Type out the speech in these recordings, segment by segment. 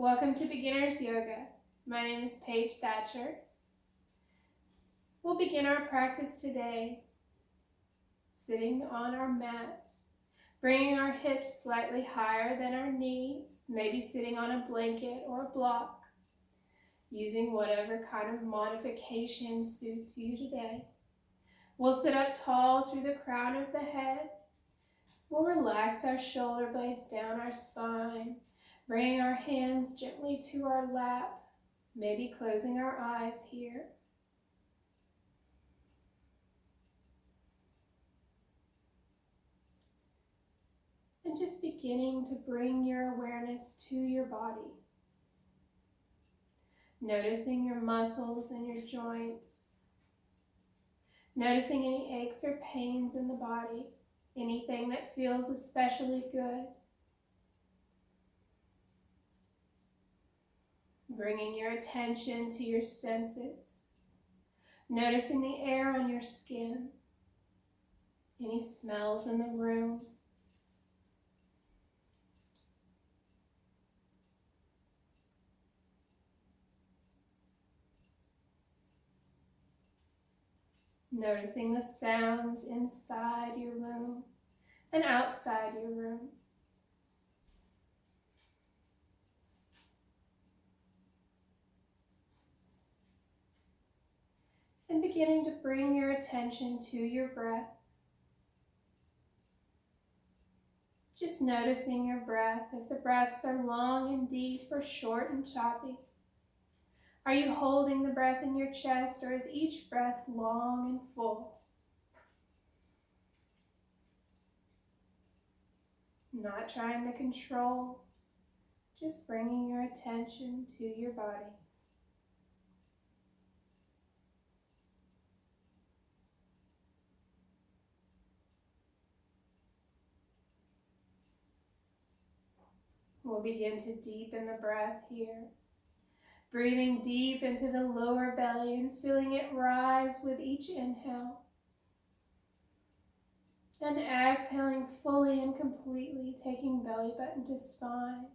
Welcome to Beginner's Yoga. My name is Paige Thatcher. We'll begin our practice today sitting on our mats, bringing our hips slightly higher than our knees, maybe sitting on a blanket or a block, using whatever kind of modification suits you today. We'll sit up tall through the crown of the head. We'll relax our shoulder blades down our spine, bringing our hands gently to our lap, maybe closing our eyes here. And just beginning to bring your awareness to your body. Noticing your muscles and your joints. Noticing any aches or pains in the body, anything that feels especially good. Bringing your attention to your senses, noticing the air on your skin, any smells in the room. Noticing the sounds inside your room and outside your room. And beginning to bring your attention to your breath. Just noticing your breath, if the breaths are long and deep or short and choppy. Are you holding the breath in your chest, or is each breath long and full? Not trying to control, just bringing your attention to your body. We'll begin to deepen the breath here. Breathing deep into the lower belly and feeling it rise with each inhale. And exhaling fully and completely, taking belly button to spine.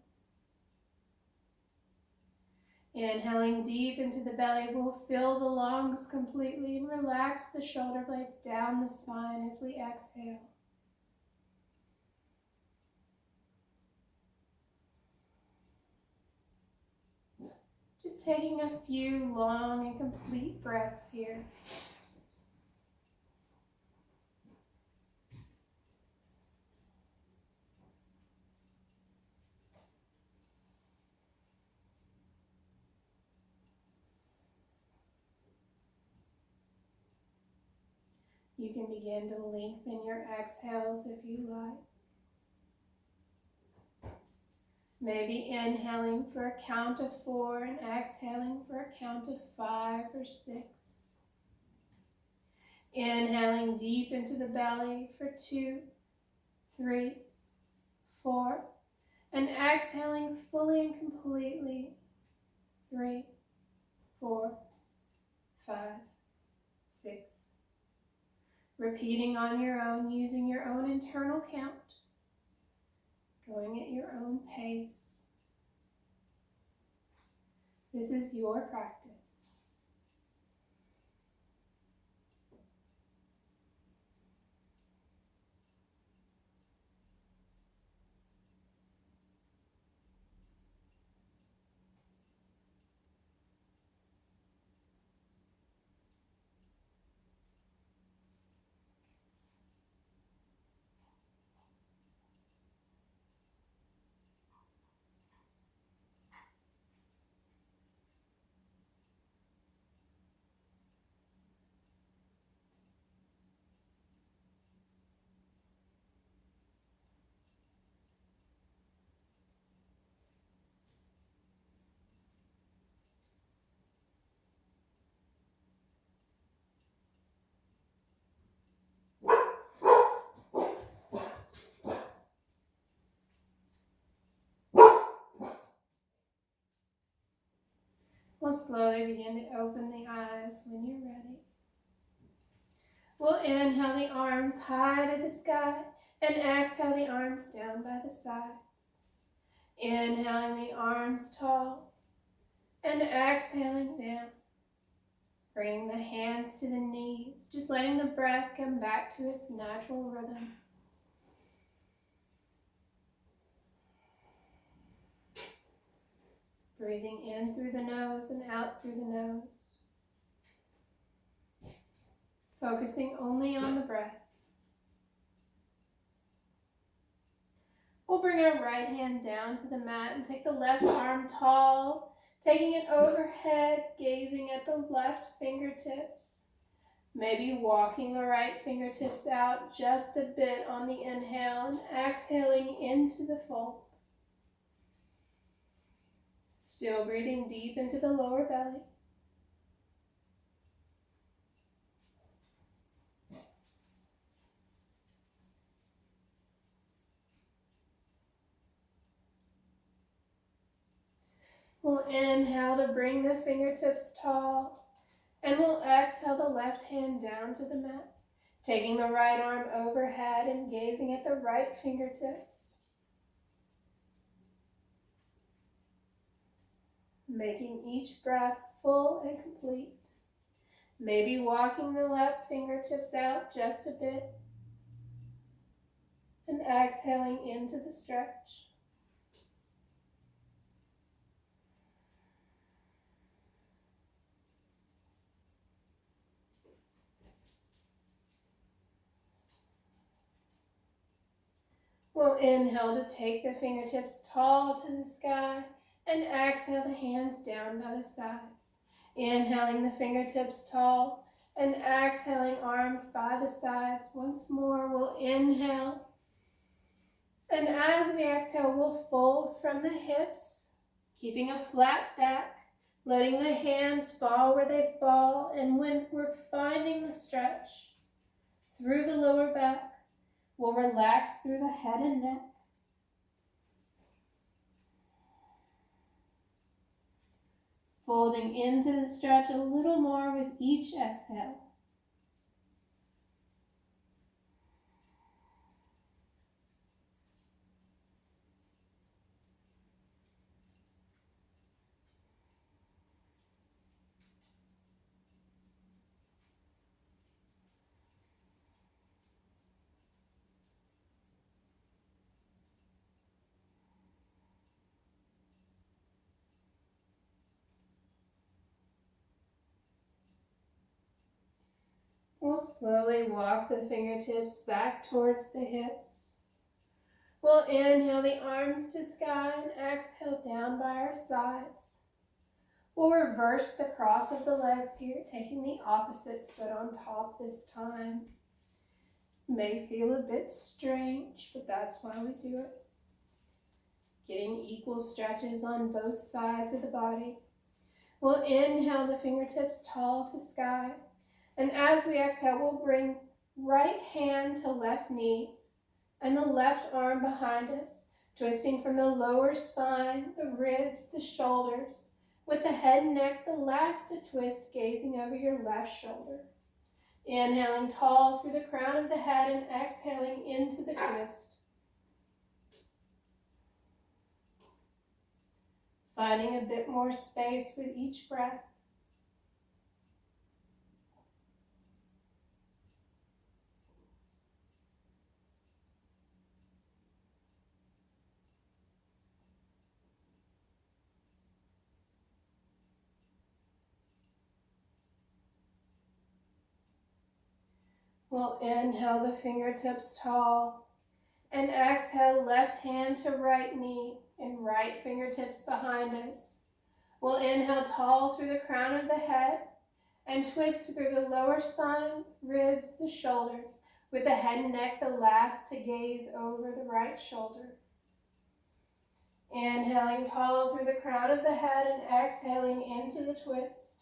Inhaling deep into the belly, we'll fill the lungs completely and relax the shoulder blades down the spine as we exhale. Just taking a few long and complete breaths here. You can begin to lengthen your exhales if you like. Maybe inhaling for a count of 4 and exhaling for a count of 5 or 6. Inhaling deep into the belly for 2, 3, 4, and exhaling fully and completely, 3, 4, 5, 6. Repeating on your own, using your own internal count. Going at your own pace. This is your practice. We'll slowly begin to open the eyes when you're ready. We'll inhale the arms high to the sky and exhale the arms down by the sides. Inhaling the arms tall and exhaling down. Bringing the hands to the knees, just letting the breath come back to its natural rhythm. Breathing in through the nose and out through the nose. Focusing only on the breath. We'll bring our right hand down to the mat and take the left arm tall, taking it overhead, gazing at the left fingertips. Maybe walking the right fingertips out just a bit on the inhale and exhaling into the fold. Still breathing deep into the lower belly. We'll inhale to bring the fingertips tall, and we'll exhale the left hand down to the mat, taking the right arm overhead and gazing at the right fingertips. Making each breath full and complete. Maybe walking the left fingertips out just a bit and exhaling into the stretch. We'll inhale to take the fingertips tall to the sky and exhale the hands down by the sides. Inhaling the fingertips tall and exhaling arms by the sides. Once more, we'll inhale. And as we exhale, we'll fold from the hips, keeping a flat back, letting the hands fall where they fall. And when we're finding the stretch through the lower back, we'll relax through the head and neck. Folding into the stretch a little more with each exhale. We'll slowly walk the fingertips back towards the hips. We'll inhale the arms to sky and exhale down by our sides. We'll reverse the cross of the legs here, taking the opposite foot on top this time. May feel a bit strange, but that's why we do it. Getting equal stretches on both sides of the body. We'll inhale the fingertips tall to sky. And as we exhale, we'll bring right hand to left knee and the left arm behind us, twisting from the lower spine, the ribs, the shoulders, with the head and neck, the last to twist, gazing over your left shoulder. Inhaling tall through the crown of the head and exhaling into the twist. Finding a bit more space with each breath. We'll inhale the fingertips tall and exhale left hand to right knee and right fingertips behind us. We'll inhale tall through the crown of the head and twist through the lower spine, ribs, the shoulders, with the head and neck the last to gaze over the right shoulder. Inhaling tall through the crown of the head and exhaling into the twist.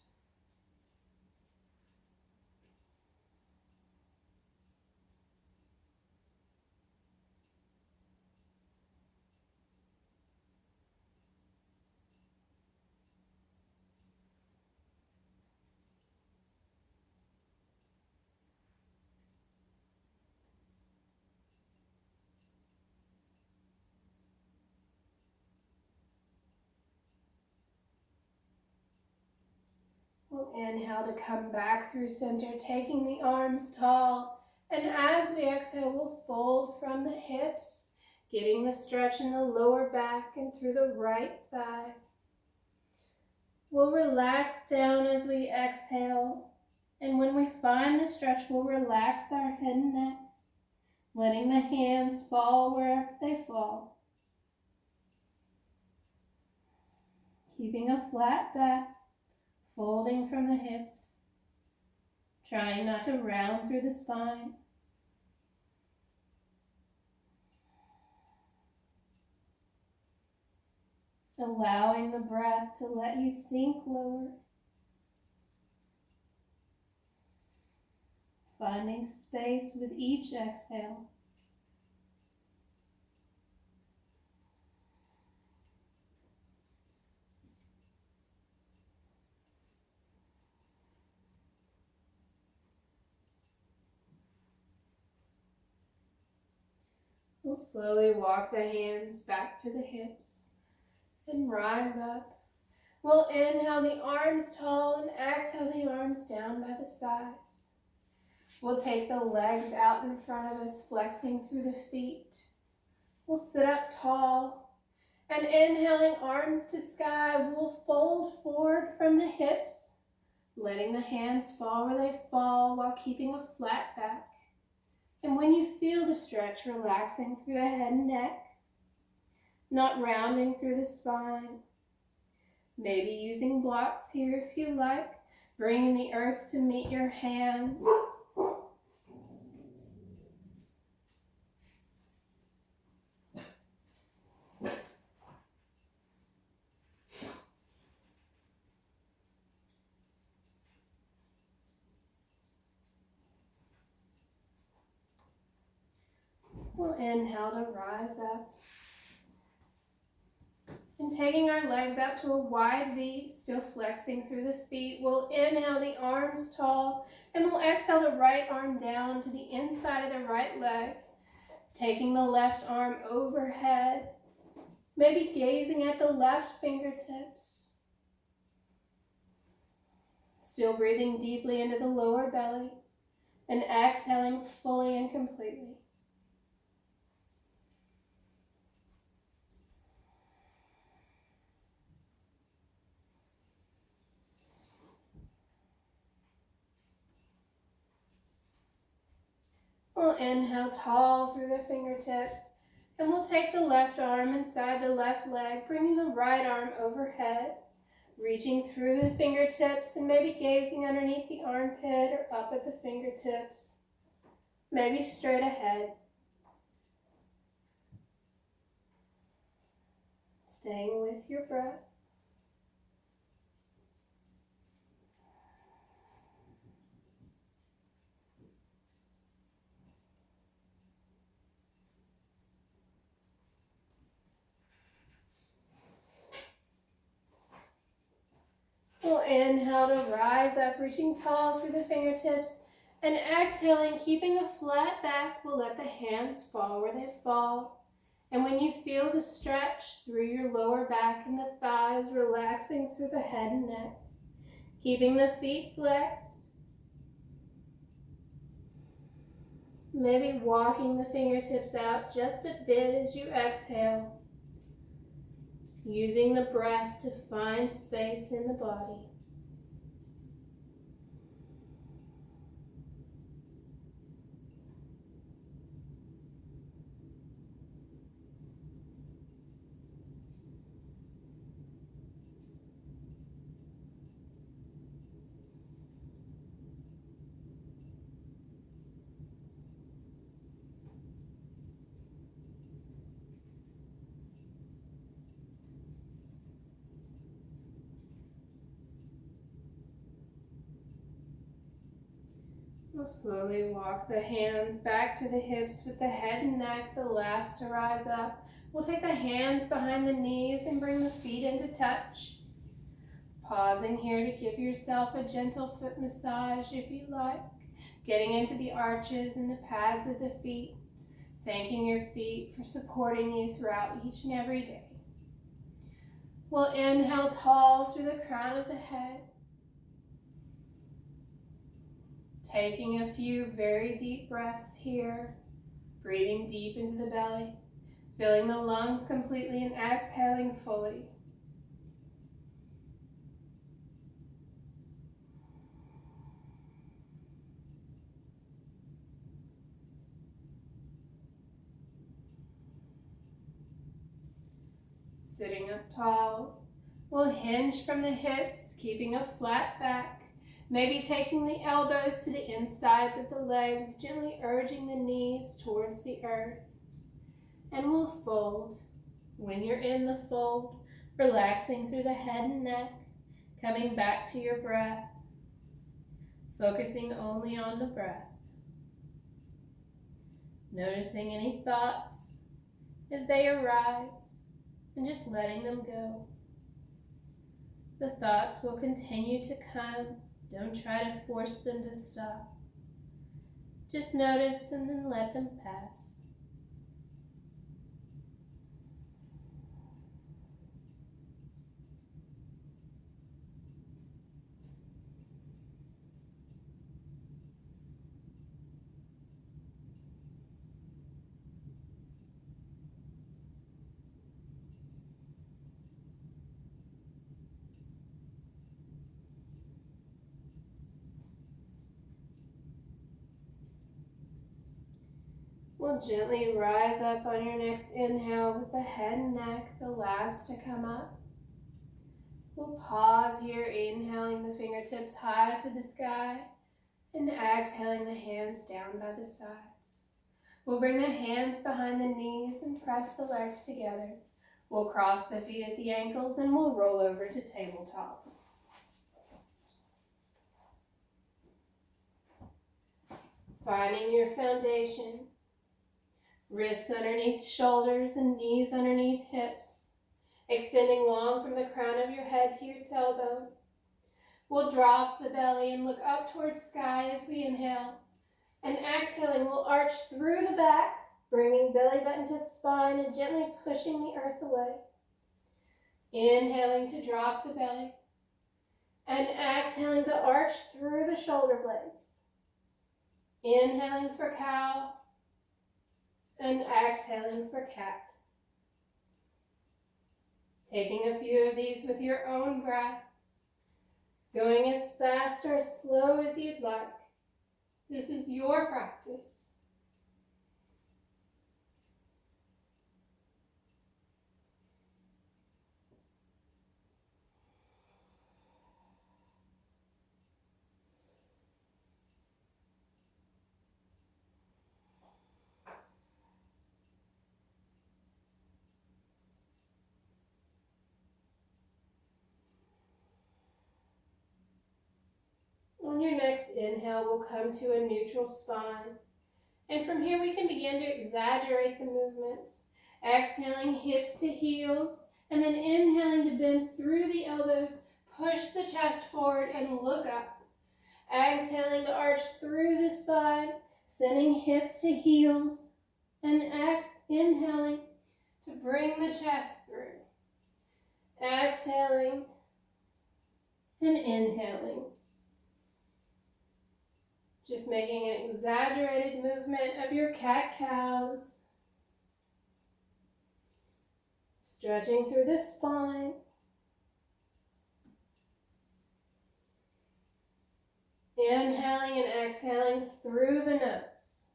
inhale to come back through center, taking the arms tall. And as we exhale, we'll fold from the hips, getting the stretch in the lower back and through the right thigh. We'll relax down as we exhale. And when we find the stretch, we'll relax our head and neck, letting the hands fall wherever they fall. Keeping a flat back, folding from the hips, trying not to round through the spine. Allowing the breath to let you sink lower. Finding space with each exhale. We'll slowly walk the hands back to the hips and rise up. We'll inhale the arms tall and exhale the arms down by the sides. We'll take the legs out in front of us, flexing through the feet. We'll sit up tall and inhaling arms to sky, we'll fold forward from the hips, letting the hands fall where they fall while keeping a flat back. And when you feel the stretch, relaxing through the head and neck, not rounding through the spine. Maybe using blocks here if you like, bringing the earth to meet your hands. We'll inhale to rise up. And taking our legs out to a wide V, still flexing through the feet, we'll inhale the arms tall, and we'll exhale the right arm down to the inside of the right leg, taking the left arm overhead, maybe gazing at the left fingertips. Still breathing deeply into the lower belly, and exhaling fully and completely. We'll inhale tall through the fingertips, and we'll take the left arm inside the left leg, bringing the right arm overhead, reaching through the fingertips and maybe gazing underneath the armpit or up at the fingertips, maybe straight ahead. Staying with your breath. We'll inhale to rise up, reaching tall through the fingertips, and exhaling, keeping a flat back, we'll let the hands fall where they fall. And when you feel the stretch through your lower back and the thighs, relaxing through the head and neck, keeping the feet flexed, maybe walking the fingertips out just a bit as you exhale, using the breath to find space in the body. We'll slowly walk the hands back to the hips with the head and neck, the last to rise up. We'll take the hands behind the knees and bring the feet into touch. Pausing here to give yourself a gentle foot massage if you like. Getting into the arches and the pads of the feet. Thanking your feet for supporting you throughout each and every day. We'll inhale tall through the crown of the head. Taking a few very deep breaths here, breathing deep into the belly, filling the lungs completely and exhaling fully. Sitting up tall, we'll hinge from the hips, keeping a flat back, maybe taking the elbows to the insides of the legs, gently urging the knees towards the earth. And we'll fold. When you're in the fold, relaxing through the head and neck, coming back to your breath, focusing only on the breath. Noticing any thoughts as they arise and just letting them go. The thoughts will continue to come. Don't try to force them to stop. Just notice and then let them pass. We'll gently rise up on your next inhale with the head and neck, the last to come up. We'll pause here, inhaling the fingertips high to the sky and exhaling the hands down by the sides. We'll bring the hands behind the knees and press the legs together. We'll cross the feet at the ankles and we'll roll over to tabletop. Finding your foundation. Wrists underneath shoulders and knees underneath hips, extending long from the crown of your head to your tailbone. We'll drop the belly and look up towards sky as we inhale. And exhaling, we'll arch through the back, bringing belly button to spine and gently pushing the earth away. Inhaling to drop the belly. And exhaling to arch through the shoulder blades. Inhaling for cow. And exhaling for cat. Taking a few of these with your own breath, going as fast or as slow as you'd like. This is your practice. On your next inhale, we'll come to a neutral spine. And from here, we can begin to exaggerate the movements. Exhaling hips to heels, and then inhaling to bend through the elbows, push the chest forward and look up. Exhaling to arch through the spine, sending hips to heels, and inhaling to bring the chest through. Exhaling and inhaling. Just making an exaggerated movement of your cat-cows. Stretching through the spine. Inhaling and exhaling through the nose.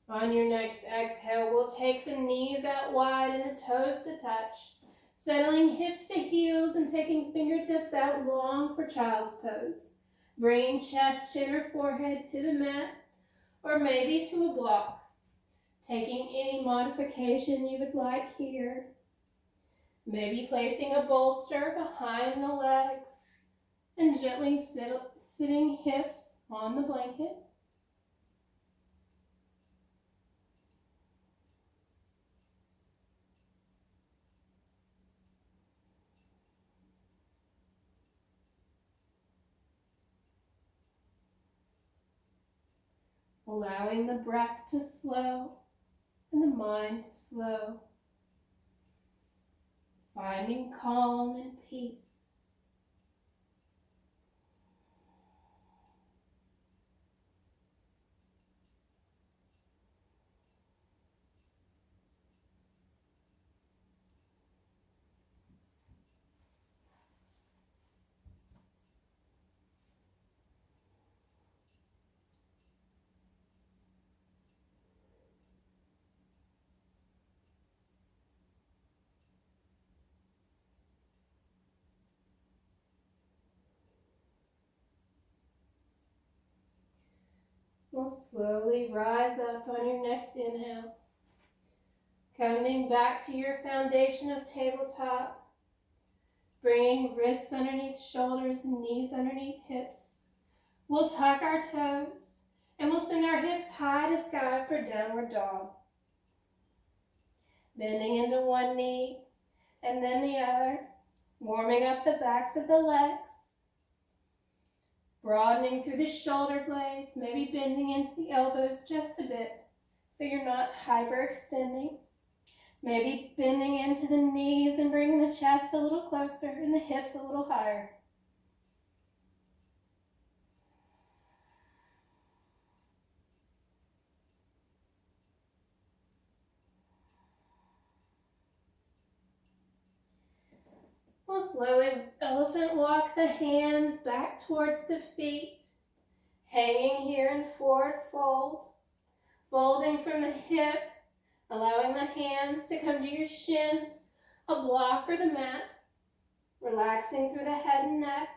On your next exhale, we'll take the knees out wide and the toes to touch, settling hips to heels and taking fingertips out long for child's pose, bringing chest, chin, or forehead to the mat, or maybe to a block, taking any modification you would like here, maybe placing a bolster behind the legs, and gently sitting hips on the blanket. Allowing the breath to slow and the mind to slow. finding calm and peace. We'll slowly rise up on your next inhale, coming back to your foundation of tabletop, bringing wrists underneath shoulders and knees underneath hips. We'll tuck our toes and we'll send our hips high to sky for downward dog. Bending into one knee and then the other, warming up the backs of the legs. Broadening through the shoulder blades, maybe bending into the elbows just a bit so you're not hyperextending. Maybe bending into the knees and bringing the chest a little closer and the hips a little higher. We'll slowly elephant walk the hands back towards the feet, hanging here in forward fold, folding from the hip, allowing the hands to come to your shins, a block or the mat, relaxing through the head and neck,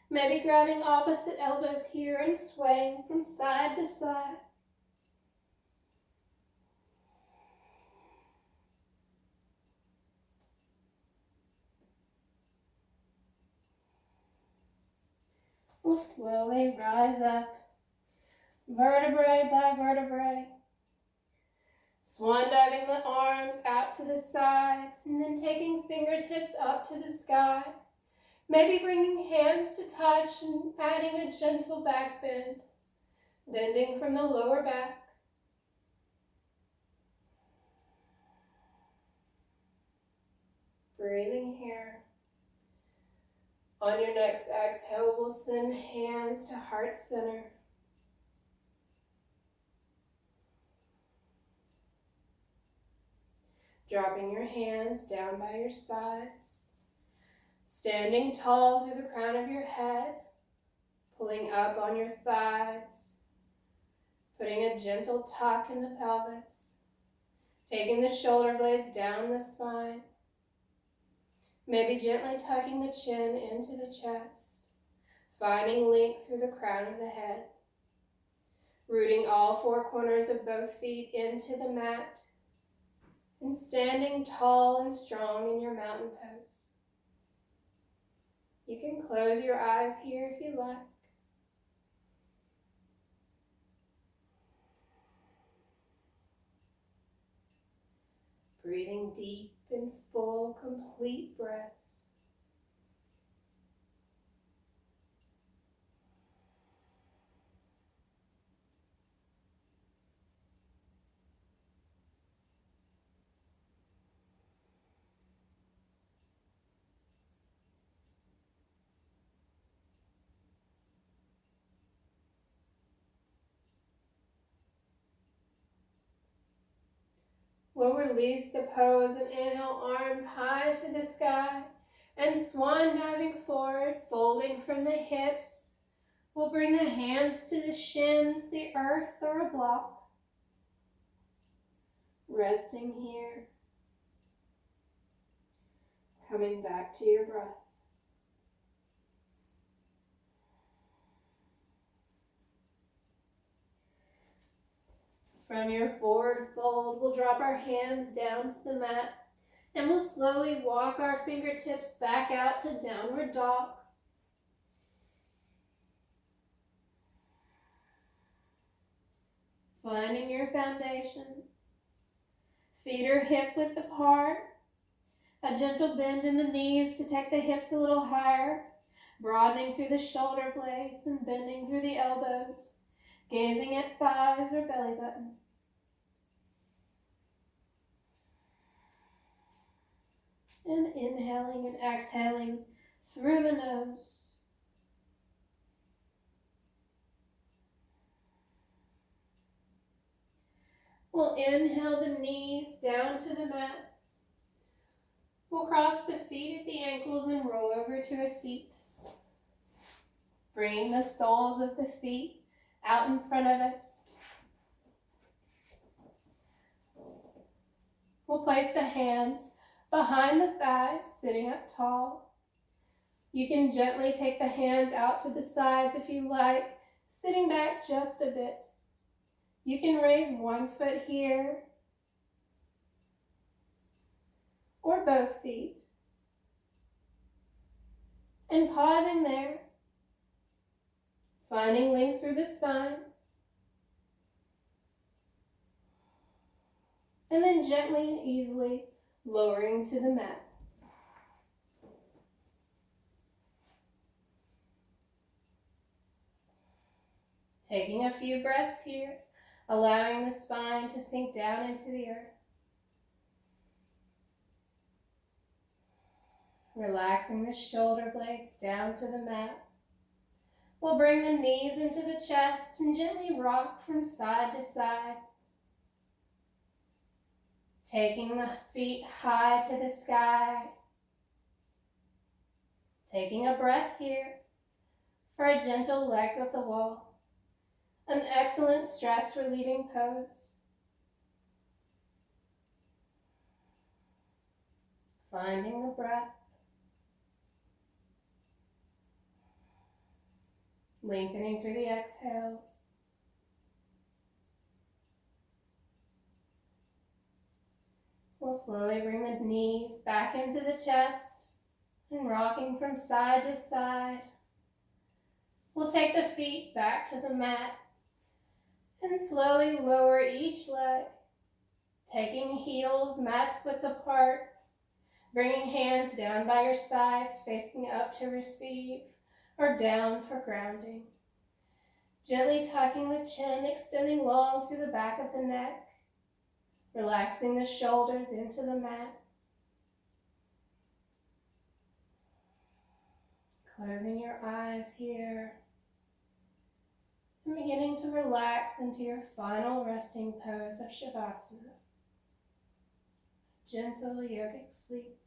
maybe grabbing opposite elbows here and swaying from side to side. We'll slowly rise up, vertebrae by vertebrae, swan diving the arms out to the sides and then taking fingertips up to the sky, maybe bringing hands to touch and adding a gentle back bend, bending from the lower back. Breathing here. On your next exhale, we'll send hands to heart center. Dropping your hands down by your sides. Standing tall through the crown of your head. Pulling up on your thighs. Putting a gentle tuck in the pelvis. Taking the shoulder blades down the spine. Maybe gently tucking the chin into the chest, finding length through the crown of the head, rooting all four corners of both feet into the mat, and standing tall and strong in your mountain pose. You can close your eyes here if you like. Breathing deep and full, complete breaths. We'll release the pose and inhale arms high to the sky and swan diving forward, folding from the hips. We'll bring the hands to the shins, the earth or a block. Resting here. Coming back to your breath. From your forward fold, we'll drop our hands down to the mat and we'll slowly walk our fingertips back out to downward dog. Finding your foundation. Feet are hip width apart. A gentle bend in the knees to take the hips a little higher, broadening through the shoulder blades and bending through the elbows. Gazing at thighs or belly button. And inhaling and exhaling through the nose. We'll inhale the knees down to the mat. We'll cross the feet at the ankles and roll over to a seat. Bringing the soles of the feet out in front of us. We'll place the hands behind the thighs, sitting up tall. You can gently take the hands out to the sides if you like, sitting back just a bit. You can raise one foot here or both feet. And pausing there, finding length through the spine. And then gently and easily lowering to the mat. Taking a few breaths here, allowing the spine to sink down into the earth. Relaxing the shoulder blades down to the mat. We'll bring the knees into the chest and gently rock from side to side. Taking the feet high to the sky. Taking a breath here for a gentle legs up the wall. An excellent stress relieving pose. Finding the breath. Lengthening through the exhales. We'll slowly bring the knees back into the chest and rocking from side to side. We'll take the feet back to the mat and slowly lower each leg, taking heels mat splits apart, bringing hands down by your sides, facing up to receive or down for grounding. Gently tucking the chin, extending long through the back of the neck. Relaxing the shoulders into the mat. Closing your eyes here. And beginning to relax into your final resting pose of Shavasana. Gentle yogic sleep.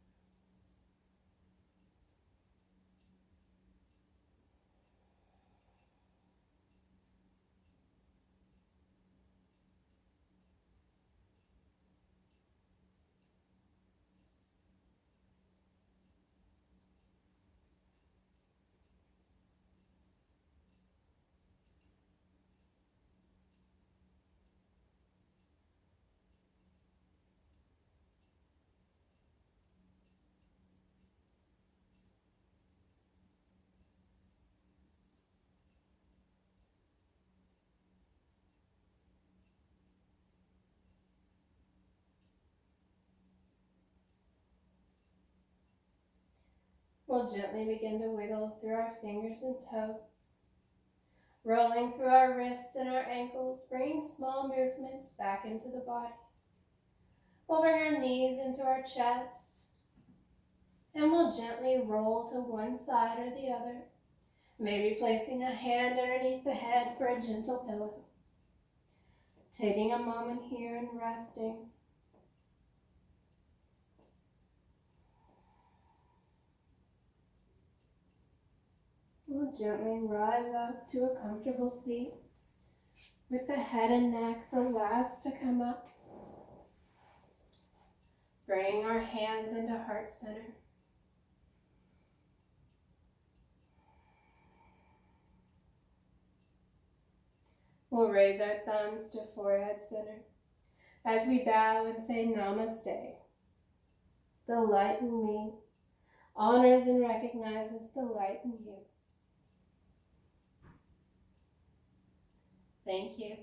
We'll gently begin to wiggle through our fingers and toes, rolling through our wrists and our ankles, bringing small movements back into the body. We'll bring our knees into our chest, and we'll gently roll to one side or the other, maybe placing a hand underneath the head for a gentle pillow. Taking a moment here and resting. We'll gently rise up to a comfortable seat with the head and neck the last to come up. Bringing our hands into heart center. We'll raise our thumbs to forehead center as we bow and say Namaste. The light in me honors and recognizes the light in you. Thank you.